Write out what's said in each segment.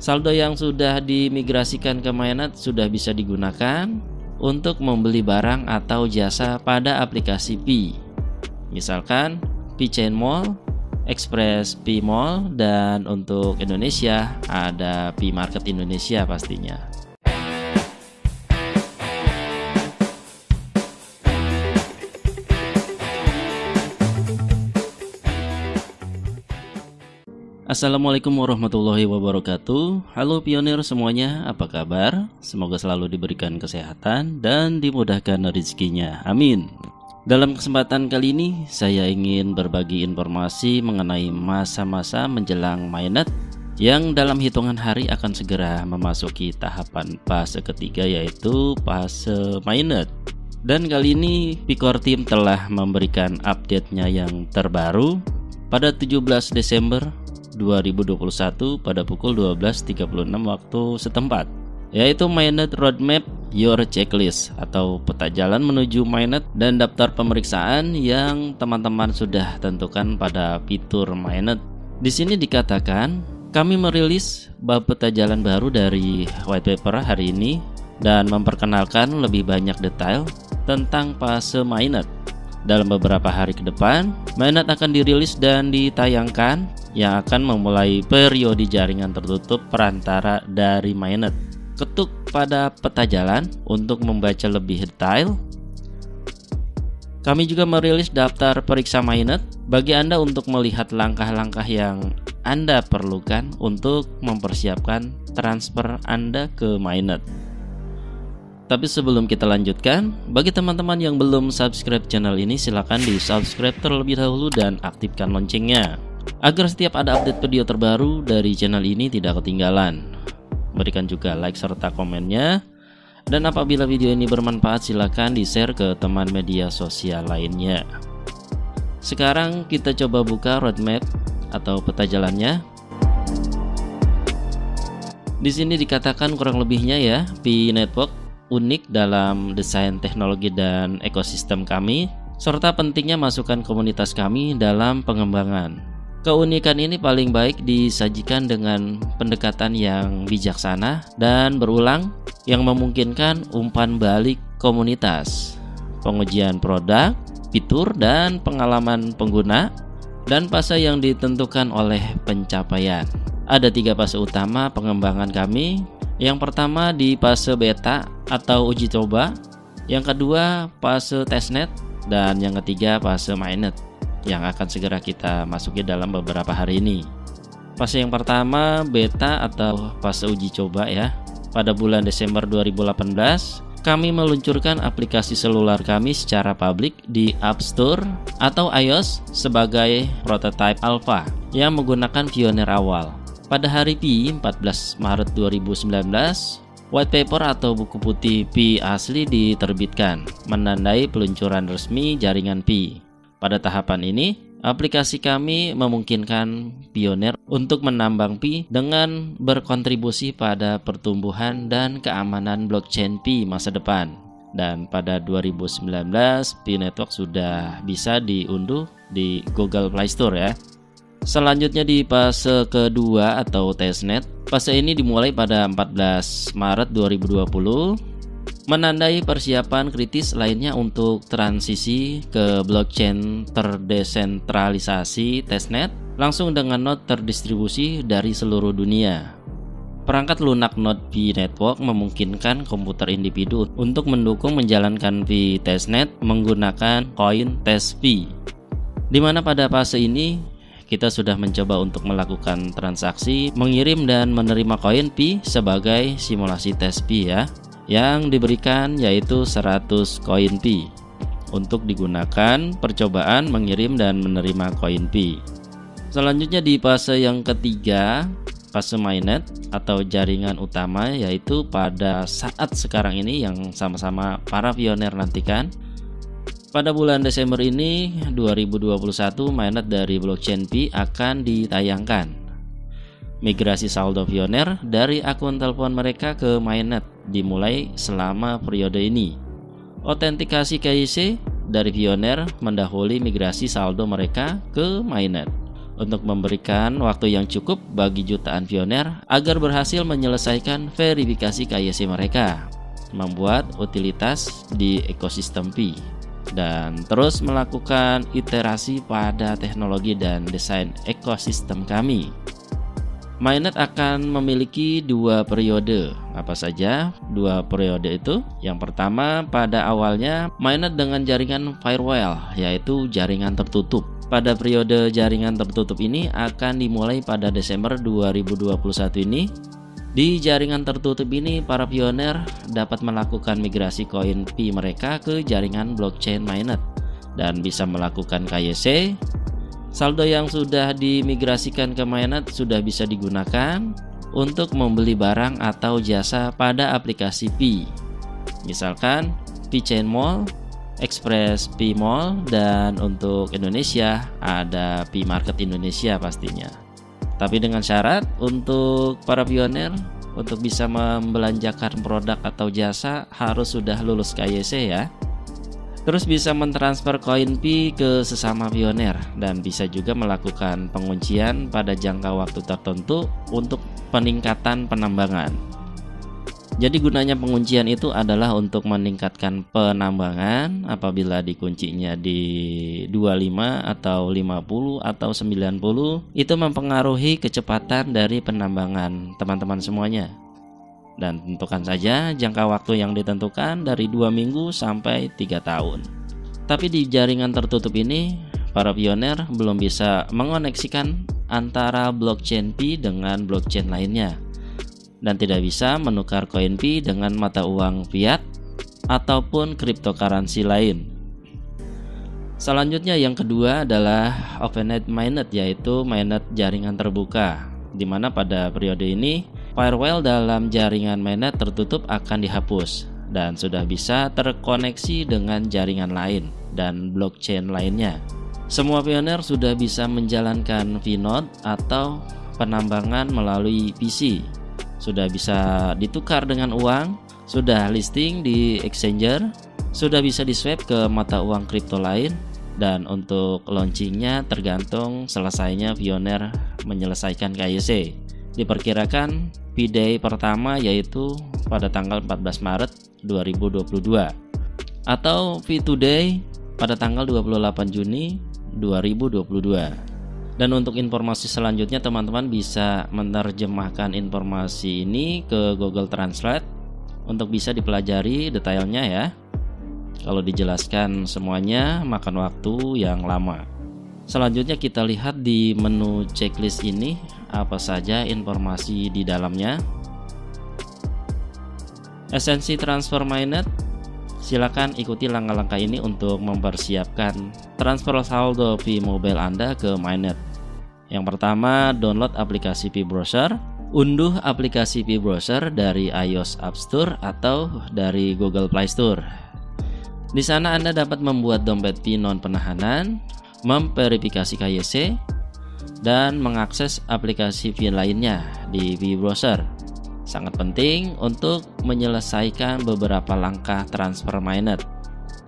Saldo yang sudah dimigrasikan ke mainnet sudah bisa digunakan untuk membeli barang atau jasa pada aplikasi Pi. Misalkan Pi Chain Mall, Express Pi Mall, dan untuk Indonesia ada Pi Market Indonesia pastinya. Assalamualaikum warahmatullahi wabarakatuh. Halo pionir semuanya, apa kabar? Semoga selalu diberikan kesehatan dan dimudahkan rezekinya, amin. Dalam kesempatan kali ini saya ingin berbagi informasi mengenai masa-masa menjelang mainnet yang dalam hitungan hari akan segera memasuki tahapan fase ketiga, yaitu fase mainnet. Dan kali ini Pi-Core Team telah memberikan update-nya yang terbaru pada 17 Desember 2021 pada pukul 12.36 waktu setempat, yaitu Mainnet Roadmap Your Checklist atau peta jalan menuju mainnet dan daftar pemeriksaan yang teman-teman sudah tentukan pada fitur mainnet. Di sini dikatakan kami merilis bab peta jalan baru dari white paper hari ini dan memperkenalkan lebih banyak detail tentang fase mainnet. Dalam beberapa hari ke depan, mainnet akan dirilis dan ditayangkan yang akan memulai periode jaringan tertutup perantara dari mainnet. Ketuk pada peta jalan untuk membaca lebih detail. Kami juga merilis daftar periksa mainnet bagi Anda untuk melihat langkah-langkah yang Anda perlukan untuk mempersiapkan transfer Anda ke mainnet. Tapi sebelum kita lanjutkan, bagi teman-teman yang belum subscribe channel ini, silakan di subscribe terlebih dahulu dan aktifkan loncengnya agar setiap ada update video terbaru dari channel ini tidak ketinggalan. Berikan juga like serta komennya. Dan apabila video ini bermanfaat, silakan di-share ke teman media sosial lainnya. Sekarang kita coba buka roadmap atau peta jalannya. Di sini dikatakan kurang lebihnya ya, Pi Network unik dalam desain teknologi dan ekosistem kami, serta pentingnya masukan komunitas kami dalam pengembangan. Keunikan ini paling baik disajikan dengan pendekatan yang bijaksana dan berulang yang memungkinkan umpan balik komunitas, pengujian produk, fitur, dan pengalaman pengguna, dan fase yang ditentukan oleh pencapaian. Ada 3 fase utama pengembangan kami. Yang pertama di fase beta atau uji coba, yang kedua fase testnet, dan yang ketiga fase mainnet yang akan segera kita masuki dalam beberapa hari ini. Fase yang pertama beta atau fase uji coba ya. Pada bulan Desember 2018 kami meluncurkan aplikasi seluler kami secara publik di App Store atau iOS sebagai prototype alpha yang menggunakan pionir awal. Pada hari Pi 14 Maret 2019, white paper atau buku putih Pi asli diterbitkan, menandai peluncuran resmi jaringan Pi. Pada tahapan ini, aplikasi kami memungkinkan pionir untuk menambang Pi dengan berkontribusi pada pertumbuhan dan keamanan blockchain Pi masa depan. Dan pada 2019, Pi Network sudah bisa diunduh di Google Play Store ya. Selanjutnya di fase kedua atau testnet. Fase ini dimulai pada 14 Maret 2020, menandai persiapan kritis lainnya untuk transisi ke blockchain terdesentralisasi testnet langsung dengan node terdistribusi dari seluruh dunia. Perangkat lunak node Pi Network memungkinkan komputer individu untuk mendukung menjalankan Pi testnet menggunakan koin test Pi, di mana pada fase ini kita sudah mencoba untuk melakukan transaksi mengirim dan menerima koin Pi sebagai simulasi tes Pi ya, yang diberikan yaitu 100 koin Pi untuk digunakan percobaan mengirim dan menerima koin Pi. Selanjutnya di fase yang ketiga, fase mainnet atau jaringan utama, yaitu pada saat sekarang ini yang sama-sama para pionir nantikan. Pada bulan Desember ini 2021, mainnet dari blockchain Pi akan ditayangkan. Migrasi saldo pionir dari akun telepon mereka ke mainnet dimulai selama periode ini. Autentikasi KYC dari pionir mendahului migrasi saldo mereka ke mainnet. untuk memberikan waktu yang cukup bagi jutaan pioner agar berhasil menyelesaikan verifikasi KYC mereka, membuat utilitas di ekosistem Pi, dan terus melakukan iterasi pada teknologi dan desain ekosistem kami. Mainnet akan memiliki 2 periode. Apa saja 2 periode itu? Yang pertama, pada awalnya mainnet dengan jaringan firewall, yaitu jaringan tertutup. Pada periode jaringan tertutup ini akan dimulai pada Desember 2021 ini. Di jaringan tertutup ini, para pioner dapat melakukan migrasi koin Pi mereka ke jaringan blockchain mainnet dan bisa melakukan KYC. Saldo yang sudah dimigrasikan ke mainnet sudah bisa digunakan untuk membeli barang atau jasa pada aplikasi Pi. Misalkan Pi Chain Mall, Express Pi Mall, dan untuk Indonesia ada Pi Market Indonesia pastinya. Tapi dengan syarat untuk para pioner untuk bisa membelanjakan produk atau jasa harus sudah lulus KYC ya. Terus bisa mentransfer koin Pi ke sesama pioner dan bisa juga melakukan penguncian pada jangka waktu tertentu untuk peningkatan penambangan. Jadi gunanya penguncian itu adalah untuk meningkatkan penambangan apabila dikuncinya di 25 atau 50 atau 90 itu mempengaruhi kecepatan dari penambangan teman-teman semuanya. Dan tentukan saja jangka waktu yang ditentukan dari 2 minggu sampai 3 tahun. Tapi di jaringan tertutup ini, para pioner belum bisa mengoneksikan antara blockchain Pi dengan blockchain lainnya, dan tidak bisa menukar koin Pi dengan mata uang fiat ataupun cryptocurrency lain. Selanjutnya yang kedua adalah Open-Net Mainnet, yaitu mainnet jaringan terbuka, di mana pada periode ini firewall dalam jaringan mainnet tertutup akan dihapus dan sudah bisa terkoneksi dengan jaringan lain dan blockchain lainnya. Semua pioner sudah bisa menjalankan V-Node atau penambangan melalui PC, sudah bisa ditukar dengan uang, sudah listing di exchanger, sudah bisa di-swap ke mata uang kripto lain, dan untuk launchingnya tergantung selesainya pioner menyelesaikan KYC. Diperkirakan P-Day pertama yaitu pada tanggal 14 Maret 2022 atau V2Day pada tanggal 28 Juni 2022. Dan untuk informasi selanjutnya teman-teman bisa menerjemahkan informasi ini ke Google Translate untuk bisa dipelajari detailnya ya. Kalau dijelaskan semuanya makan waktu yang lama. Selanjutnya kita lihat di menu checklist ini apa saja informasi di dalamnya. Esensi transfer mainnet. Silakan ikuti langkah-langkah ini untuk mempersiapkan transfer saldo Pi Mobile Anda ke mainnet. Yang pertama, download aplikasi Pi Browser. Unduh aplikasi Pi Browser dari iOS App Store atau dari Google Play Store. Di sana Anda dapat membuat dompet Pi non penahanan, memverifikasi KYC, dan mengakses aplikasi Pi lainnya di Pi Browser. Sangat penting untuk menyelesaikan beberapa langkah transfer mainnet.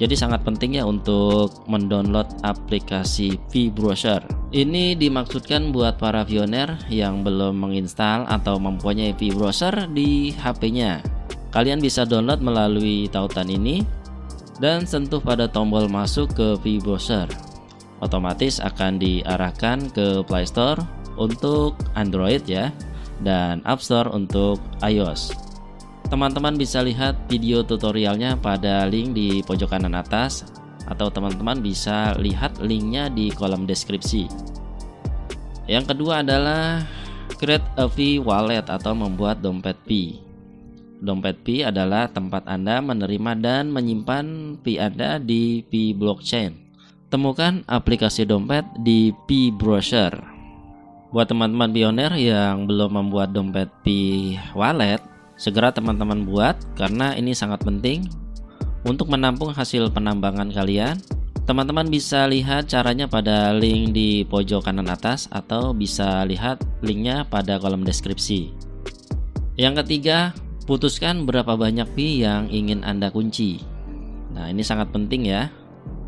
Jadi sangat penting ya untuk mendownload aplikasi Pi Browser. Ini dimaksudkan buat para pioner yang belum menginstal atau mempunyai Pi Browser di HP-nya. Kalian bisa download melalui tautan ini dan sentuh pada tombol masuk ke Pi Browser. Otomatis akan diarahkan ke Play Store untuk Android ya, dan App Store untuk iOS. Teman-teman bisa lihat video tutorialnya pada link di pojok kanan atas, atau teman-teman bisa lihat linknya di kolom deskripsi. Yang kedua adalah create a Pi wallet atau membuat dompet Pi. Dompet Pi adalah tempat Anda menerima dan menyimpan Pi Anda di Pi blockchain. Temukan aplikasi dompet di Pi Browser. Buat teman-teman pioner yang belum membuat dompet Pi wallet, segera teman-teman buat karena ini sangat penting untuk menampung hasil penambangan kalian. Teman-teman bisa lihat caranya pada link di pojok kanan atas atau bisa lihat linknya pada kolom deskripsi. Yang ketiga, putuskan berapa banyak Pi yang ingin Anda kunci. Nah, ini sangat penting ya.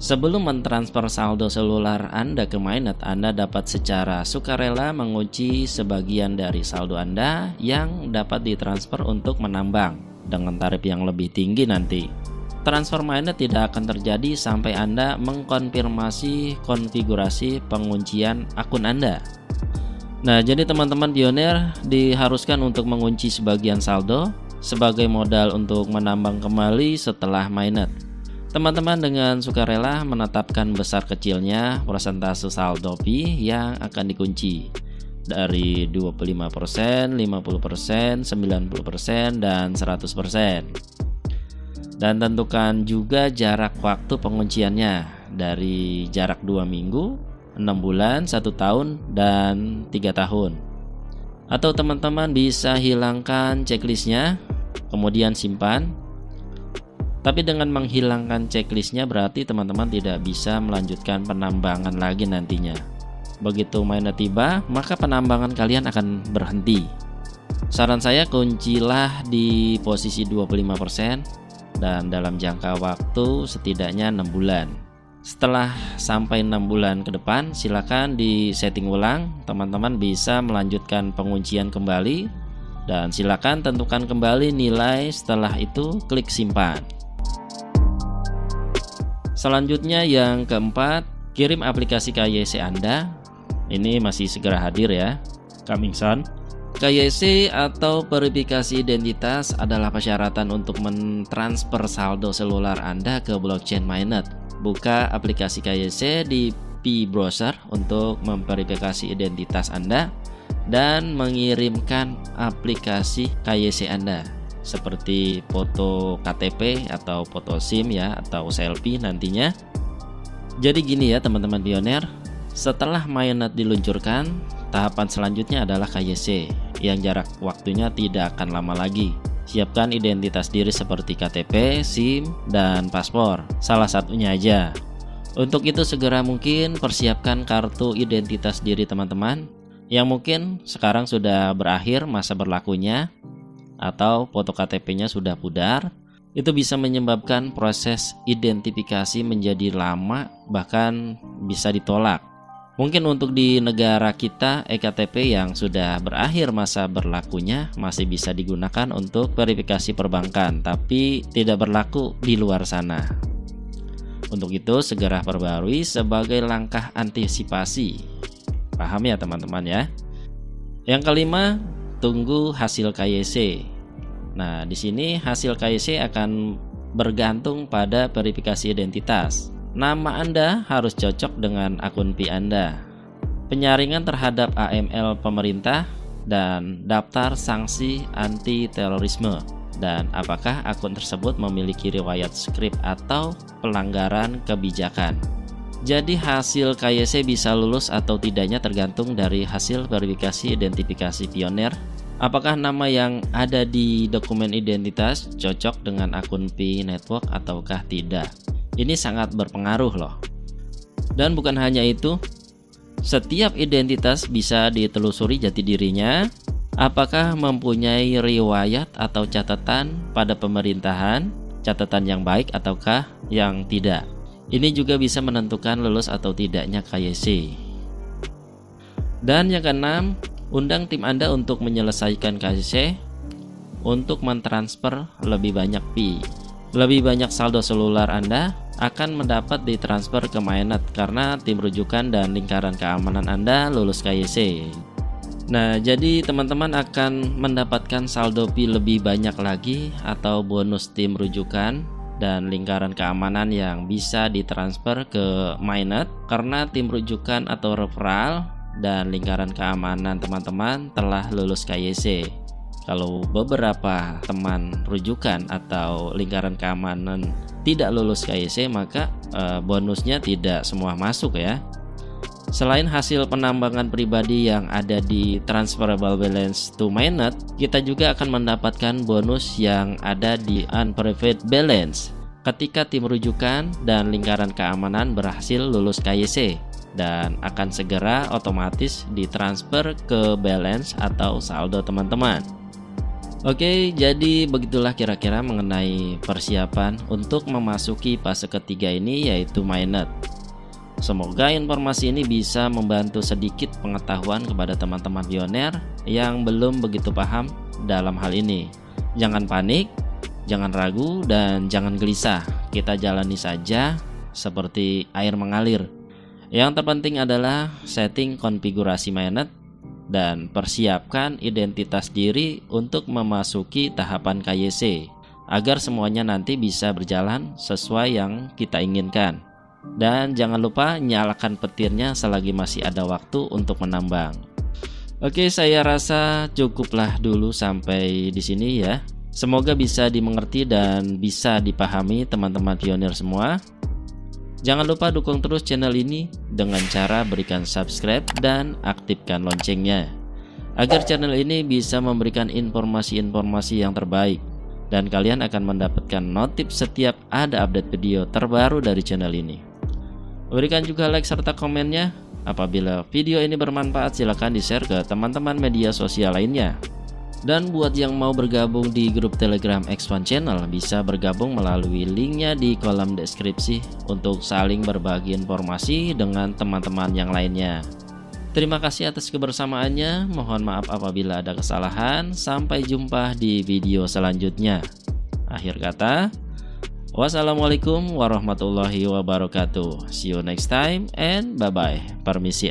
Sebelum mentransfer saldo seluler Anda ke Mainnet, Anda dapat secara sukarela mengunci sebagian dari saldo Anda yang dapat ditransfer untuk menambang dengan tarif yang lebih tinggi nanti. Transfer Mainnet tidak akan terjadi sampai Anda mengkonfirmasi konfigurasi penguncian akun Anda. Nah, jadi teman-teman pionir diharuskan untuk mengunci sebagian saldo sebagai modal untuk menambang kembali setelah Mainnet. Teman-teman dengan sukarela menetapkan besar kecilnya persentase saldo Pi yang akan dikunci dari 25%, 50%, 90%, dan 100%. Dan tentukan juga jarak waktu pengunciannya dari jarak 2 minggu, 6 bulan, 1 tahun, dan 3 tahun. Atau teman-teman bisa hilangkan checklistnya, kemudian simpan. Tapi dengan menghilangkan checklistnya berarti teman-teman tidak bisa melanjutkan penambangan lagi nantinya. Begitu Mainnet tiba, maka penambangan kalian akan berhenti. Saran saya kuncilah di posisi 25% dan dalam jangka waktu setidaknya 6 bulan. Setelah sampai 6 bulan ke depan, silakan di setting ulang. Teman-teman bisa melanjutkan penguncian kembali dan silakan tentukan kembali nilai. Setelah itu klik simpan. Selanjutnya yang keempat, kirim aplikasi KYC Anda. Ini masih segera hadir ya, coming soon. KYC atau verifikasi identitas adalah persyaratan untuk mentransfer saldo seluler Anda ke blockchain Mainnet. Buka aplikasi KYC di Pi browser untuk memverifikasi identitas Anda dan mengirimkan aplikasi KYC Anda, seperti foto KTP atau foto SIM ya, atau selfie nantinya. Jadi gini ya teman-teman pionir, setelah Mainnet diluncurkan, tahapan selanjutnya adalah KYC yang jarak waktunya tidak akan lama lagi. Siapkan identitas diri seperti KTP, SIM, dan paspor, salah satunya aja. Untuk itu segera mungkin persiapkan kartu identitas diri teman-teman yang mungkin sekarang sudah berakhir masa berlakunya, atau foto KTP-nya sudah pudar. Itu bisa menyebabkan proses identifikasi menjadi lama, bahkan bisa ditolak. Mungkin untuk di negara kita, eKTP yang sudah berakhir masa berlakunya masih bisa digunakan untuk verifikasi perbankan, tapi tidak berlaku di luar sana. Untuk itu segera perbarui sebagai langkah antisipasi. Paham ya teman-teman ya? Yang kelima, tunggu hasil KYC. Nah, di sini hasil KYC akan bergantung pada verifikasi identitas. Nama Anda harus cocok dengan akun Pi Anda. Penyaringan terhadap AML pemerintah dan daftar sanksi anti terorisme. Dan apakah akun tersebut memiliki riwayat skrip atau pelanggaran kebijakan. Jadi hasil KYC bisa lulus atau tidaknya tergantung dari hasil verifikasi identifikasi pionir. Apakah nama yang ada di dokumen identitas cocok dengan akun Pi Network ataukah tidak? Ini sangat berpengaruh loh. Dan bukan hanya itu, setiap identitas bisa ditelusuri jati dirinya. Apakah mempunyai riwayat atau catatan pada pemerintahan, catatan yang baik ataukah yang tidak. Ini juga bisa menentukan lulus atau tidaknya KYC. Dan yang keenam, undang tim Anda untuk menyelesaikan KYC untuk mentransfer lebih banyak Pi. Lebih banyak saldo seluler Anda akan mendapat ditransfer ke Mainnet karena tim rujukan dan lingkaran keamanan Anda lulus KYC. Nah, jadi teman-teman akan mendapatkan saldo Pi lebih banyak lagi atau bonus tim rujukan dan lingkaran keamanan yang bisa ditransfer ke Mainnet karena tim rujukan atau referral dan lingkaran keamanan teman-teman telah lulus KYC. Kalau beberapa teman rujukan atau lingkaran keamanan tidak lulus KYC, maka bonusnya tidak semua masuk ya. Selain hasil penambangan pribadi yang ada di transferable balance to Mainnet, kita juga akan mendapatkan bonus yang ada di unprivate balance ketika tim rujukan dan lingkaran keamanan berhasil lulus KYC dan akan segera otomatis ditransfer ke balance atau saldo teman-teman. Oke, jadi begitulah kira-kira mengenai persiapan untuk memasuki fase ketiga ini, yaitu mainnet. Semoga informasi ini bisa membantu sedikit pengetahuan kepada teman-teman pioner yang belum begitu paham dalam hal ini. Jangan panik, jangan ragu, dan jangan gelisah. Kita jalani saja seperti air mengalir. Yang terpenting adalah setting konfigurasi mainnet dan persiapkan identitas diri untuk memasuki tahapan KYC agar semuanya nanti bisa berjalan sesuai yang kita inginkan. Dan jangan lupa nyalakan petirnya selagi masih ada waktu untuk menambang. Oke, saya rasa cukuplah dulu sampai di sini ya. Semoga bisa dimengerti dan bisa dipahami teman-teman pionir semua. Jangan lupa dukung terus channel ini dengan cara berikan subscribe dan aktifkan loncengnya agar channel ini bisa memberikan informasi-informasi yang terbaik dan kalian akan mendapatkan notif setiap ada update video terbaru dari channel ini. Berikan juga like serta komennya. Apabila video ini bermanfaat, silahkan di-share ke teman-teman media sosial lainnya. Dan buat yang mau bergabung di grup Telegram X1 Channel, bisa bergabung melalui linknya di kolom deskripsi untuk saling berbagi informasi dengan teman-teman yang lainnya. Terima kasih atas kebersamaannya. Mohon maaf apabila ada kesalahan. Sampai jumpa di video selanjutnya. Akhir kata, wassalamualaikum warahmatullahi wabarakatuh. See you next time and bye-bye. Permisi.